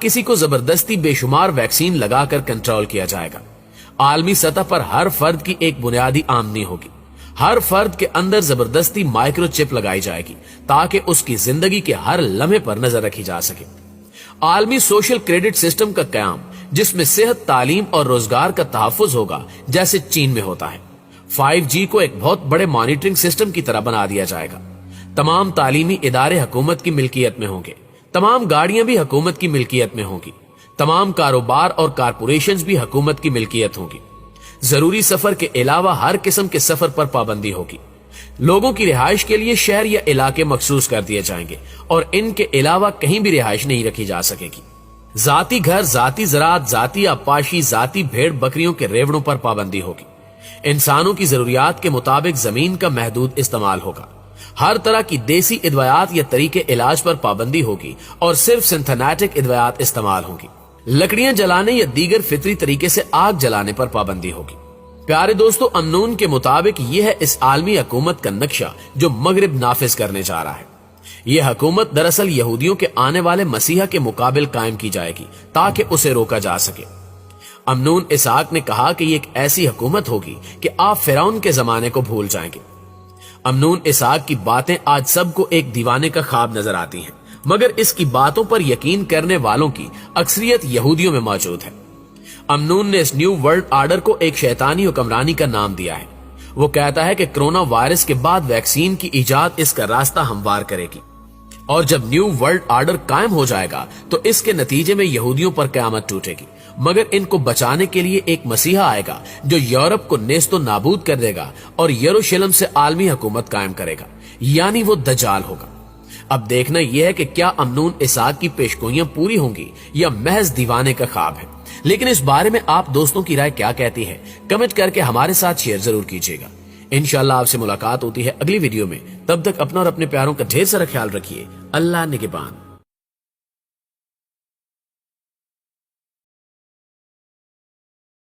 किसी को जबरदस्ती बेशुमार वैक्सीन लगाकर कंट्रोल किया जाएगा। आलमी सतह पर हर फर्द की एक बुनियादी आमदनी होगी। हर फर्द के अंदर जबरदस्ती माइक्रोचिप लगाई जाएगी ताकि उसकी जिंदगी के हर लम्हे पर नजर रखी जा सके। आलमी सोशल क्रेडिट सिस्टम का कयाम, जिसमें सेहत, तालीम और रोजगार का तहफ्फुज होगा, जैसे चीन में होता है। 5G को एक बहुत बड़े मॉनिटरिंग सिस्टम की तरह बना दिया जाएगा। तमाम तालीमी इदारे हुकूमत की मिल्कियत में होंगे। तमाम गाड़ियां भी हुकूमत की मिल्कियत में होंगी। तमाम कारोबार और कारपोरेशंस भी हुकूमत की मिल्कियत होंगी। जरूरी सफर के अलावा हर किस्म के सफर पर पाबंदी होगी। लोगों की रिहाइश के लिए शहर या इलाके मखसूस कर दिए जाएंगे और इनके अलावा कहीं भी रिहाइश नहीं रखी जा सकेगी। जाती घर, जाती ज़राअत, जाती आबपाशी, जाती भेड़ बकरियों के रेवड़ों पर पाबंदी होगी। इंसानों की जरूरियात के मुताबिक जमीन का महदूद इस्तेमाल होगा। हर तरह की देसी इदवायात या तरीके इलाज पर पाबंदी होगी और सिर्फ सिंथेटिक इदवायात इस्तेमाल होंगी। लकड़ियां जलाने या दीगर फितरी तरीके से आग जलाने पर पाबंदी होगी। प्यारे दोस्तों, अमनून के मुताबिक यह है इस आलमी हुकूमत का नक्शा जो मगरिब नाफिज करने जा रहा है। यह हुकूमत दरअसल यहूदियों के आने वाले मसीहा के मुकाबिल कायम की जाएगी ताकि उसे रोका जा सके। अमनून इसहाक ने कहा कि यह एक ऐसी हुकूमत होगी कि आप फिरौन के जमाने को भूल जाएंगे। अमनून इसहाक की बातें आज सबको एक दीवाने का ख्वाब नजर आती हैं, मगर इसकी बातों पर यकीन करने वालों की अक्सरियत यहूदियों में मौजूद है। अमनून ने इस न्यू वर्ल्ड आर्डर को एक शैतानी हुक्मरानी का नाम दिया है। वो कहता है कि कोरोना वायरस के बाद वैक्सीन की इजाद इसका रास्ता हमवार करेगी और जब न्यू वर्ल्ड आर्डर कायम हो जाएगा तो इसके नतीजे में यहूदियों पर कयामत टूटेगी। मगर इनको बचाने के लिए एक मसीहा आएगा जो यूरोप को नेस्तो नाबूद कर देगा और यरूशलेम से आलमी हुकूमत कायम करेगा, यानी वो दज्जाल होगा। अब देखना यह है कि क्या अमनून इसहाक की पेशगोइयां पूरी होंगी या महज दीवाने का ख्वाब है। लेकिन इस बारे में आप दोस्तों की राय क्या कहती है, कमेंट करके हमारे साथ शेयर जरूर कीजिएगा। इंशाल्लाह आपसे मुलाकात होती है अगली वीडियो में। तब तक अपना और अपने प्यारों का ढेर सारा ख्याल रखिए। अल्लाह निगहबान।